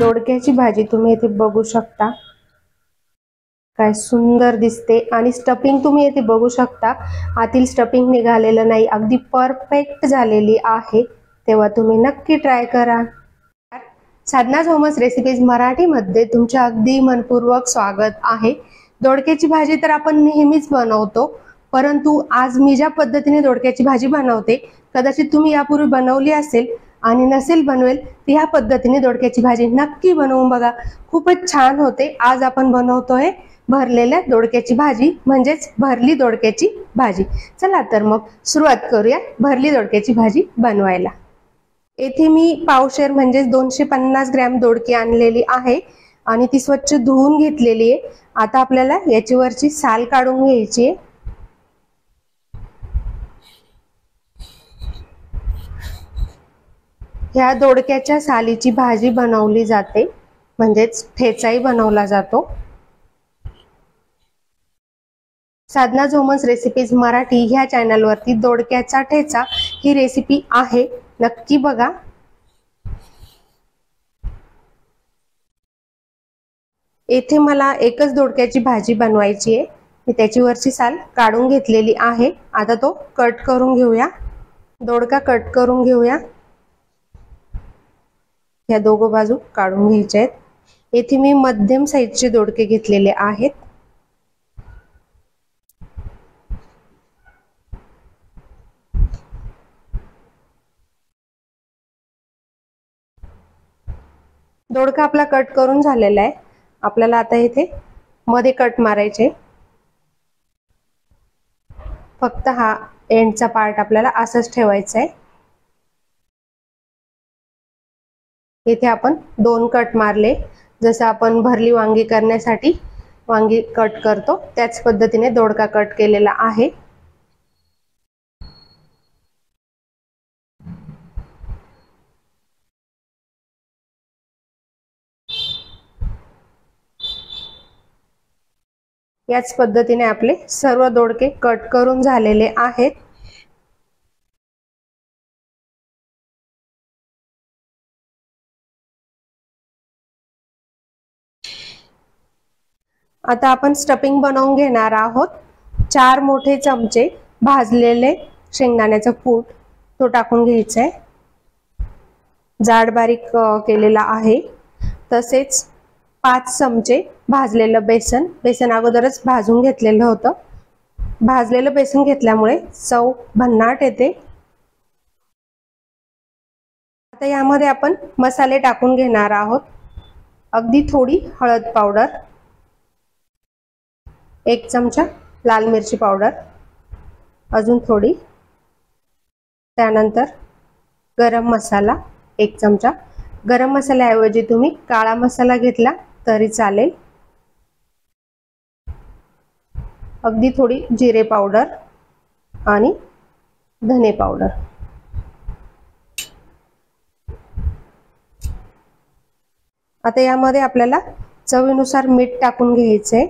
दोडक्याची भाजी तुम्ही इथे बघू शकता, काय सुंदर दिसते। आणि स्टफिंग तुम्ही इथे बघू शकता, आतील स्टफिंग निघालेलं नाही, अगदी परफेक्ट झालेली आहे। तेव्हा तुम्ही नक्की ट्राय करा। साधनाज होम्स रेसिपीज मराठीमध्ये तुमचे अगदी मनपूर्वक स्वागत आहे। दोडक्याची भाजी तर आपण नेहमीच बनवतो, परंतु आज मी ज्या पद्धतीने दोडक्याची भाजी बनवते, कदाचित तुम्ही यापूर्वी बनवली असेल आणि नसेल बनवेल तर ह्या पद्धतीने दोडक्याची भाजी नक्की बनवून बघा, खूपच छान होते। आज आपण बनवतोय भरलेल्या दोडक्याची भाजी, म्हणजेच भरली दोडक्याची भाजी। चला तर मग सुरुवात करूया भरली दोडक्याची भाजी बनवायला। येथे मी पावशेर म्हणजे 250 ग्रॅम दोडकी आणलेली आहे आणि ती स्वच्छ धुवून घेतलेली आहे। आता आपल्याला याची वरची साल काढून घ्यायची आहे। ह्या दोडक्याच्या सालीची भाजी बनवली जाते, म्हणजेच ठेचाही बनवला जातो। साधनाज होम्स रेसिपीज मराठी ह्या चॅनलवरती दोडक्याचा ठेचा ही रेसिपी आहे, नक्की बघा। येथे मला एकच दोडक्याची भाजी बनवायची आहे, मी त्याची वरची साल काढून घेतलेली आहे। आता तो कट करून घेऊया, दोडका कट करून घेऊया। या दोघं बाजू काढून घ्यायचे आहेत। येथे मी मध्यम साईजचे दोडके घेतलेले आहेत। दोडका आपला कट करून झालेला आहे। आपल्याला आता इथे मध्ये कट मारायचे, फक्त हा एंडचा पार्ट आपल्याला असंच ठेवायचा आहे। इथे आपण 2 कट मारले, जसं आपण भरली वांगी करण्यासाठी वांगी कट करतो त्याच पद्धतीने दोडका कट केलेला आहे। याच पद्धतीने आपले सर्व दोडके कट करून झालेले आहेत। आता आपण स्टफिंग बनवून घेणार आहोत। 4 मोठे चमचे भाजलेले शेंगदाण्याचा कूट तो टाकून घ्यायचा आहे, जाड बारीक केलेला आहे। तसेच 5 चमचे भाजलेलं बेसन, बेसन अगोदरच भाजून घेतलेलं होतं। भाजलेलं बेसन घेतल्यामुळे चव भन्नाट येते। आता यामध्ये आपण मसाले टाकून घेणार आहोत। अगदी थोडी हळद पावडर, 1 चमचा लाल मिरची पावडर, अजून थोडी, त्यानंतर गरम मसाला 1 चमचा। गरम मसाल्याऐवजी तुम्ही काळा मसाला घेतला तरी चालेल। अगदी थोडी जिरे पावडर आणि धने पावडर। आता यामध्ये आपल्याला चवीनुसार मीठ टाकून घ्यायचंय,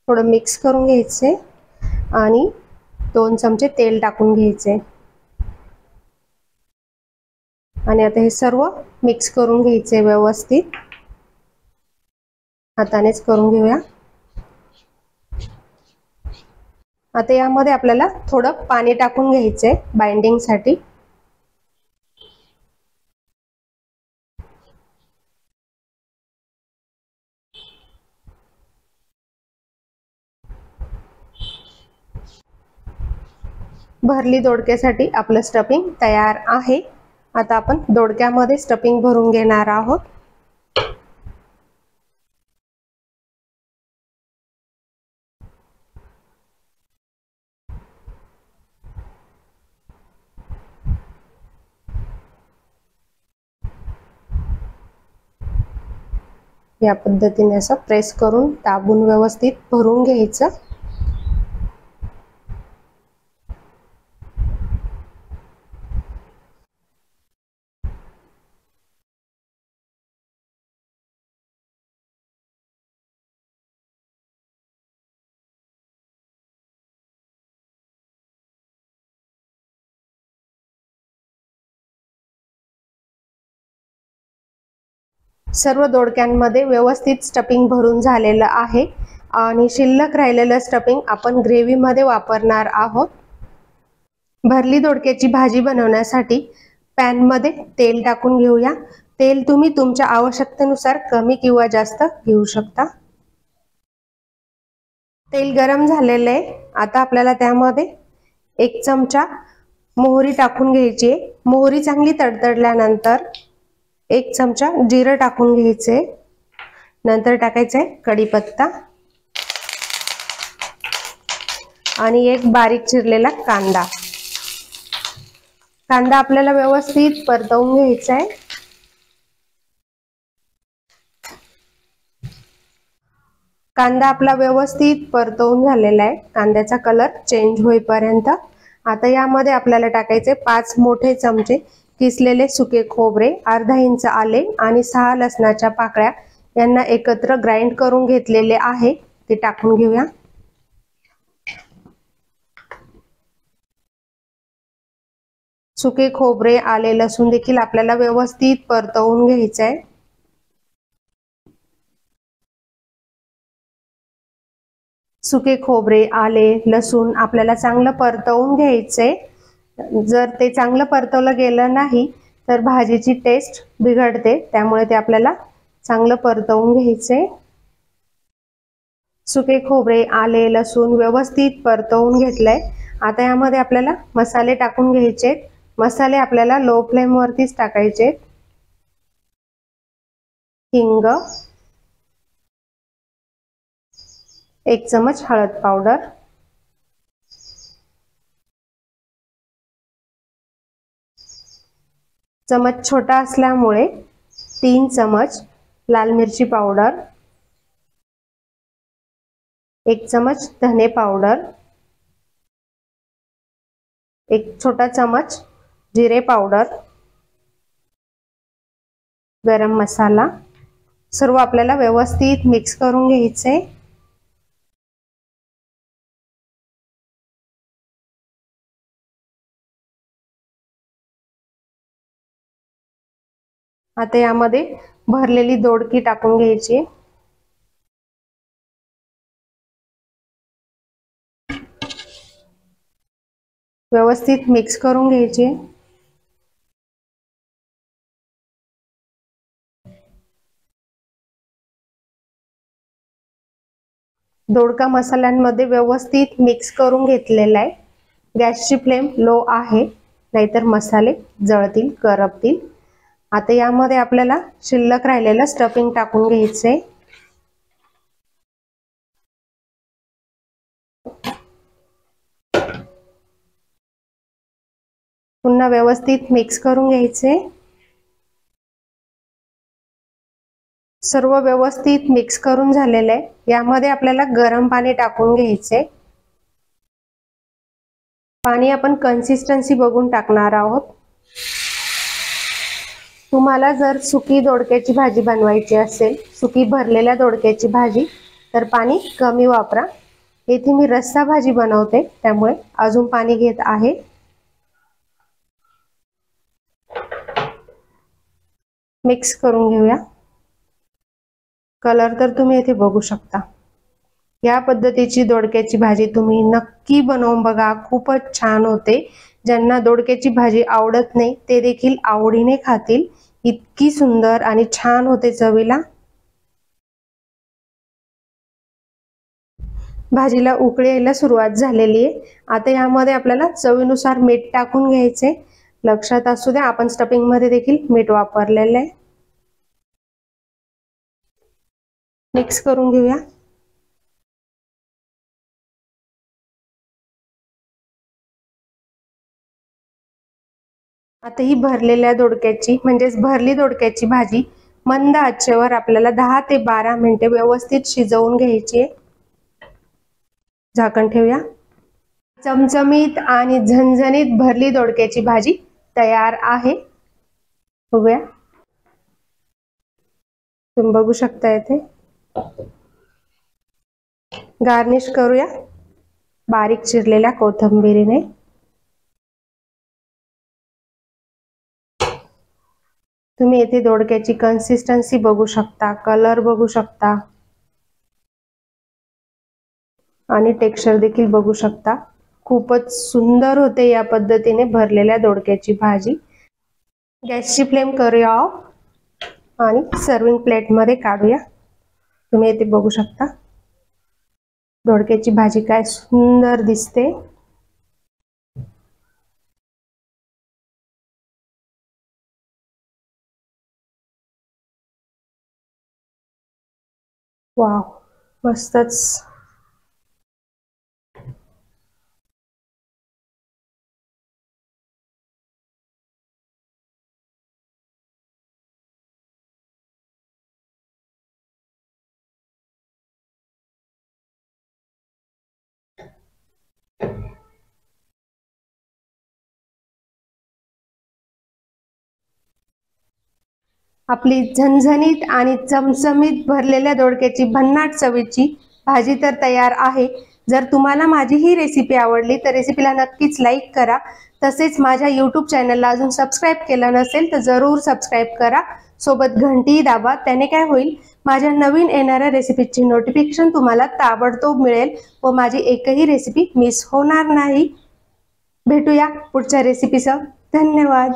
थोडं मिक्स करून घ्यायचंय आणि 2 चमचे तेल टाकून घ्यायचे आणि आता हे सर्व मिक्स करून घ्यायचे व्यवस्थित। हातानेच करून घेऊया। आता यामध्ये आपल्याला थोडं पाणी टाकून घ्यायचंय बाइंडिंग साठी। भरली दोडक्यासाठी आपलं स्टफिंग तयार आहे। आता आपण दोडक्यामध्ये स्टफिंग भरून घेणार आहोत। या पद्धतीने असं प्रेस करून दाबून व्यवस्थित भरून घ्यायचं। सर्व दोडक्यांमध्ये व्यवस्थित स्टफिंग भरून झालेलं आहे आणि शिल्लक राहिलेलं स्टफिंग आपण ग्रेव्हीमध्ये वापरणार आहोत। भरली दोडक्याची भाजी बनवण्यासाठी पॅनमध्ये तेल टाकून घेऊया। तेल तुम्ही तुमच्या आवश्यकतेनुसार कमी किंवा जास्त घेऊ शकता। तेल गरम झालेलं आहे। आता आपल्याला त्यामध्ये 1 चमचा मोहरी टाकून घ्यायची आहे। मोहरी चांगली तडतडल्यानंतर 1 चमचा जिरं टाकून घ्यायचे, नंतर टाकायचे कढीपत्ता आणि 1 बारीक चिरलेला कांदा। कांदा आपल्याला व्यवस्थित परतवून घ्यायचा आहे। कांदा आपला व्यवस्थित परतवून झालेला आहे, कांद्याचा कलर चेंज होईपर्यंत। आता यामध्ये आपल्याला टाकायचे 5 मोठे चमचे किसलेले सुके खोबरे, अर्धा इंच आले आणि 6 लसणाच्या पाकळ्या यांना एकत्र ग्राइंड करून घेतलेले आहे, ते टाकून घेऊया। सुके खोबरे, आले, लसूण देखील आपल्याला व्यवस्थित परतवून घ्यायचे आहे। सुके खोबरे, आले, लसूण आपल्याला चांगलं परतवून घ्यायचे। जर ते चांगलं परतवलं गेलं नाही तर भाजीची टेस्ट बिघडते, त्यामुळे ते आपल्याला चांगलं परतवून घ्यायचे। सुके खोबरे, आले, लसूण व्यवस्थित परतवून घेतलंय। आता यामध्ये आपल्याला मसाले टाकून घ्यायचे। मसाले आपल्याला लो फ्लेम वरतीच टाकायचे। हिंग, 1 चमच हळद पावडर, चमच छोटा असल्यामुळे 3 चमच लाल मिरची पावडर, 1 चमच धने पावडर, 1 छोटा चमच जिरे पावडर, गरम मसाला, सर्व आपल्याला व्यवस्थित मिक्स करून घ्यायचे। आता यामध्ये भरलेली दोडकी टाकून घ्यायची। व्यवस्थित मिक्स करून घ्यायची। दोडका मसाल्यांमध्ये व्यवस्थित मिक्स करून घेतलेला आहे। गॅसची फ्लेम लो आहे, नाहीतर मसाले जळतील, करपतील। आता यामध्ये आपल्याला शिल्लक राहिलेलं स्टफिंग टाकून घ्यायचे। पुन्हा व्यवस्थित मिक्स करून घ्यायचे। सर्व व्यवस्थित मिक्स करून झालेले आहे। यामध्ये आपल्याला गरम पाणी टाकून घ्यायचे। पाणी आपण कन्सिस्टन्सी बघून टाकणार आहोत। तुम्हाला जर सुकी दोडक्याची भाजी बनवायची असेल, सुकी भरलेल्या दोडक्याची भाजी, तर पाणी कमी वापरा। येथे मी रस्सा भाजी बनवते, त्यामुळे अजून पाणी घेत आहे। मिक्स करून घेऊया। कलर तर तुम्ही येथे बघू शकता। या पद्धतीची दोडक्याची भाजी तुम्ही नक्की बनवून बघा, खूपच छान होते। ज्यांना दोडक्याची भाजी आवडत नाही ते देखील आवडीने खातील, इतकी सुंदर आणि छान होते चवीला। भाजीला उकळी यायला सुरुवात झालेली आहे। आता यामध्ये आपल्याला चवीनुसार मीठ टाकून घ्यायचे। लक्षात असू द्या, आपण स्टफिंग मध्ये देखील मीठ वापरलेले आहे। मिक्स करून घेऊया। आता ही भरलेल्या दोडक्याची म्हणजेच भरली दोडक्याची भाजी मंद आचेवर आपल्याला 10 ते 12 मिनिटे व्यवस्थित शिजवून घ्यायची आहे। झाकण ठेवूया। चमचमीत आणि झणझणीत भरली दोडक्याची भाजी तयार आहे। बघूया, तुम्ही बघू शकता इथे। गार्निश करूया बारीक चिरलेल्या कोथिंबीरीने। तुम्ही येथे दोडक्याची कन्सिस्टन्सी बघू शकता, कलर बघू शकता आणि टेक्स्चर देखील बघू शकता। खूपच सुंदर होते या पद्धतीने भरलेल्या दोडक्याची भाजी। गॅसची फ्लेम करूया ऑफ आणि सर्विंग प्लेट मध्ये काढूया। तुम्ही इथे बघू शकता दोडक्याची भाजी काय सुंदर दिसते। वाव, मस्तच। आपली झणझणीत आणि चमचमीत भरलेल्या दोडक्याची भन्नाट चवीची भाजी तर तयार आहे। जर तुम्हाला माझी ही रेसिपी आवडली तर रेसिपीला नक्कीच लाईक करा। तसेच माझ्या YouTube चॅनलला अजून सबस्क्राईब केलं नसेल तर जरूर सबस्क्राईब करा, सोबत घंटी दाबा। त्याने काय होईल, माझ्या नवीन येणाऱ्या रेसिपीची नोटिफिकेशन तुम्हाला ताबडतोब मिळेल व माझी एकही रेसिपी मिस होणार नाही। भेटूया पुढच्या रेसिपीसह। धन्यवाद।